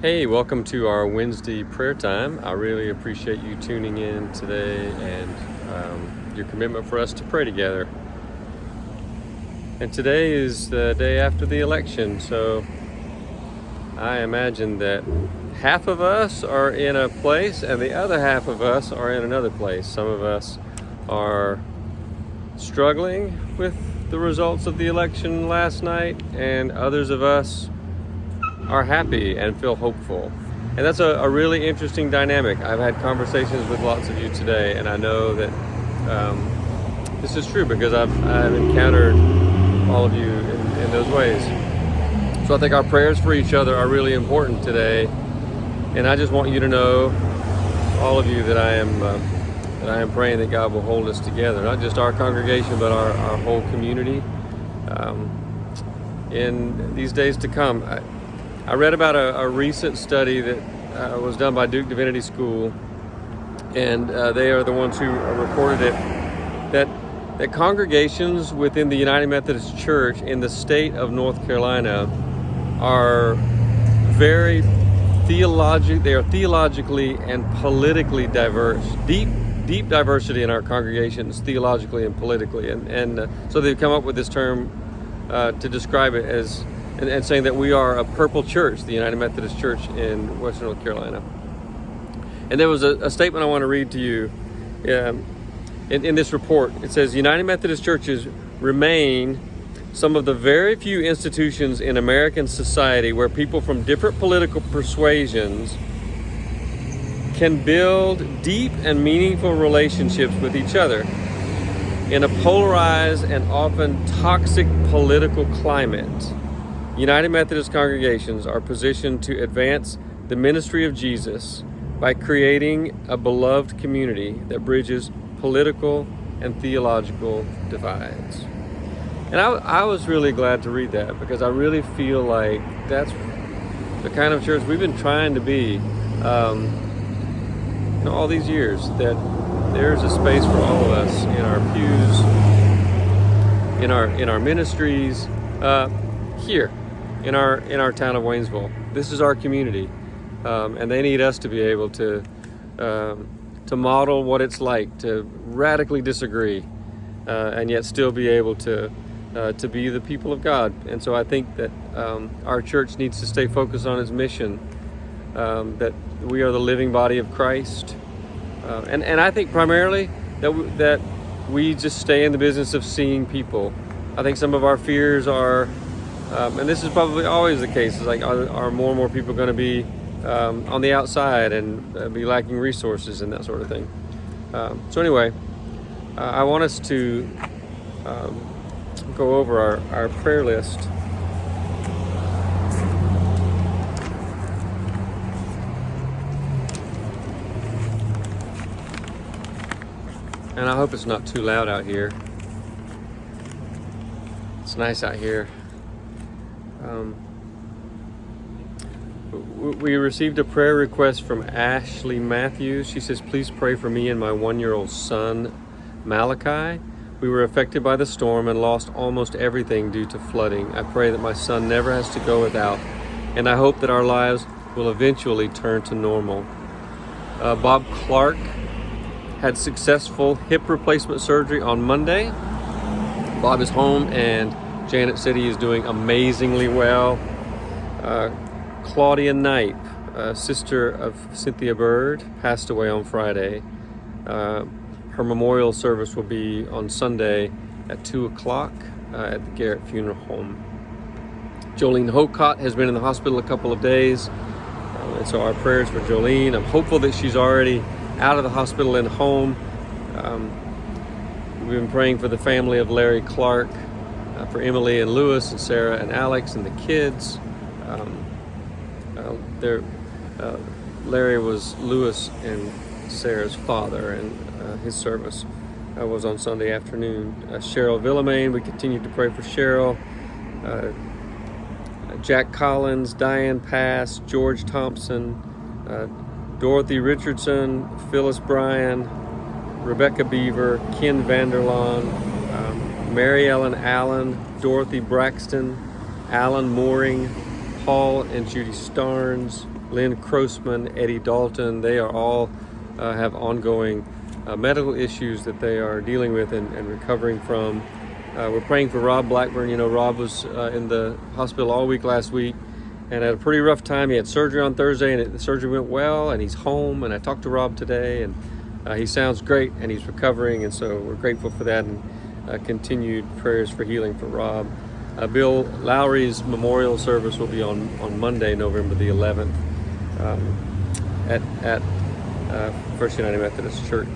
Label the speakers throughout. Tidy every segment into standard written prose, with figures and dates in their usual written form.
Speaker 1: Hey, welcome to our Wednesday prayer time. I really appreciate you tuning in today and your commitment for us to pray together. And today is the day after the election, so I imagine that half of us are in a place and the other half of us are in another place. Some of us are struggling with the results of the election last night, and others of us are happy and feel hopeful. And that's a really interesting dynamic. I've had conversations with lots of you today, and I know that this is true because I've encountered all of you in those ways. So I think our prayers for each other are really important today. And I just want you to know, all of you, that I am praying that God will hold us together, not just our congregation, but our whole community in these days to come. I read about a recent study that was done by Duke Divinity School, and they are the ones who reported it, that congregations within the United Methodist Church in the state of North Carolina are very they are theologically and politically diverse. Deep diversity in our congregations, theologically and politically. And so they've come up with this term to describe it as, and saying that we are a purple church, the United Methodist Church in Western North Carolina. And there was a statement I want to read to you in this report. It says, United Methodist churches remain some of the very few institutions in American society where people from different political persuasions can build deep and meaningful relationships with each other. In a polarized and often toxic political climate, United Methodist congregations are positioned to advance the ministry of Jesus by creating a beloved community that bridges political and theological divides. And I was really glad to read that, because I really feel like that's the kind of church we've been trying to be all these years, that there's a space for all of us in our pews, in our ministries, here in our town of Waynesville. This is our community, and they need us to be able to model what it's like to radically disagree, and yet still be able to be the people of God. And so I think that our church needs to stay focused on its mission, that we are the living body of Christ, and I think primarily that we just stay in the business of seeing people. I think some of our fears are, and this is probably always the case, is like, are more and more people going to be on the outside and be lacking resources and that sort of thing. So anyway, I want us to go over our prayer list. And I hope it's not too loud out here. It's nice out here. We received a prayer request from Ashley Matthews. She says, please pray for me and my 1-year-old son, Malachi. We were affected by the storm and lost almost everything due to flooding. I pray that my son never has to go without, and I hope that our lives will eventually turn to normal. Bob Clark had successful hip replacement surgery on Monday. Bob is home, and Janet said he is doing amazingly well. Claudia Knipe, sister of Cynthia Bird, passed away on Friday. Her memorial service will be on Sunday at 2 o'clock at the Garrett Funeral Home. Jolene Hocott has been in the hospital a couple of days, and so our prayers for Jolene. I'm hopeful that she's already out of the hospital and home. We've been praying for the family of Larry Clark, for Emily and Lewis and Sarah and Alex and the kids. Larry was Lewis and Sarah's father, and his service was on Sunday afternoon. Cheryl Villamain, we continue to pray for Cheryl. Jack Collins, Diane Pass, George Thompson, Dorothy Richardson, Phyllis Bryan, Rebecca Beaver, Ken Vanderlaan, Mary Ellen Allen, Dorothy Braxton, Alan Mooring, Paul and Judy Starnes, Lynn Crossman, Eddie Dalton. They are all have ongoing medical issues that they are dealing with and recovering from. We're praying for Rob Blackburn. You know, Rob was in the hospital all week last week and had a pretty rough time. He had surgery on Thursday, and the surgery went well, and he's home. And I talked to Rob today, and he sounds great, and he's recovering, and so we're grateful for that, and continued prayers for healing for Rob. Bill Lowry's memorial service will be on Monday, November the 11th, at First United Methodist Church.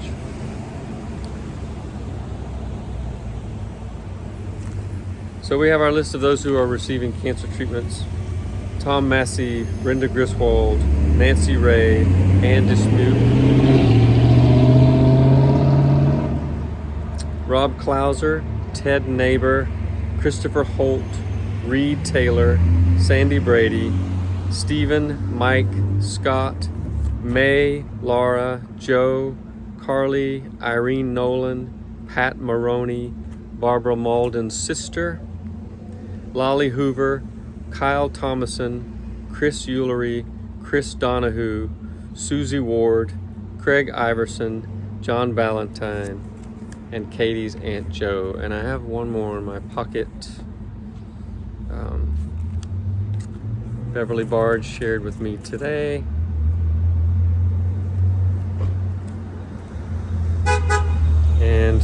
Speaker 1: So we have our list of those who are receiving cancer treatments: Tom Massey, Brenda Griswold, Nancy Ray, Ann Dismute, Rob Klauser, Ted Neighbor, Christopher Holt, Reed Taylor, Sandy Brady, Stephen, Mike, Scott, May, Laura, Joe, Carly, Irene Nolan, Pat Maroney, Barbara Malden's sister, Lolly Hoover, Kyle Thomason, Chris Eulery, Chris Donahue, Susie Ward, Craig Iverson, John Valentine, and Katie's Aunt Joe. And I have one more in my pocket. Beverly Bard shared with me today. And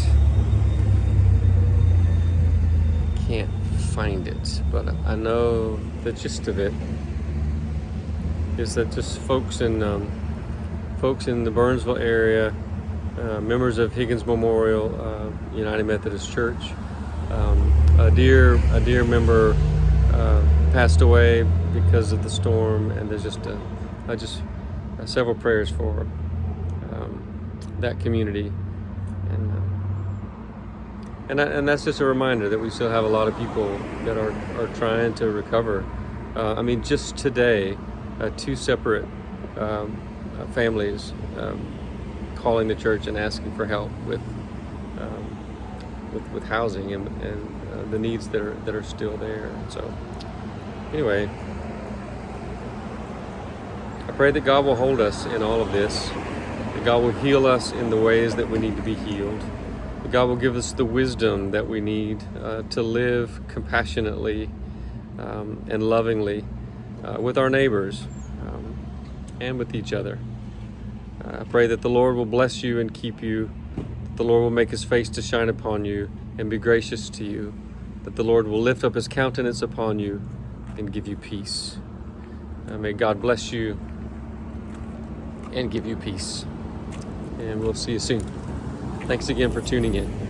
Speaker 1: can't find it, but I know the gist of it is that just folks in the Burnsville area, members of Higgins Memorial United Methodist Church, a dear member passed away because of the storm, and there's just several prayers for that community, and that's just a reminder that we still have a lot of people that are trying to recover. I mean, just today, two separate families calling the church and asking for help with housing and the needs that are still there. So anyway, I pray that God will hold us in all of this, that God will heal us in the ways that we need to be healed, that God will give us the wisdom that we need to live compassionately and lovingly with our neighbors and with each other. I pray that the Lord will bless you and keep you, that the Lord will make his face to shine upon you and be gracious to you, that the Lord will lift up his countenance upon you and give you peace. May God bless you and give you peace. And we'll see you soon. Thanks again for tuning in.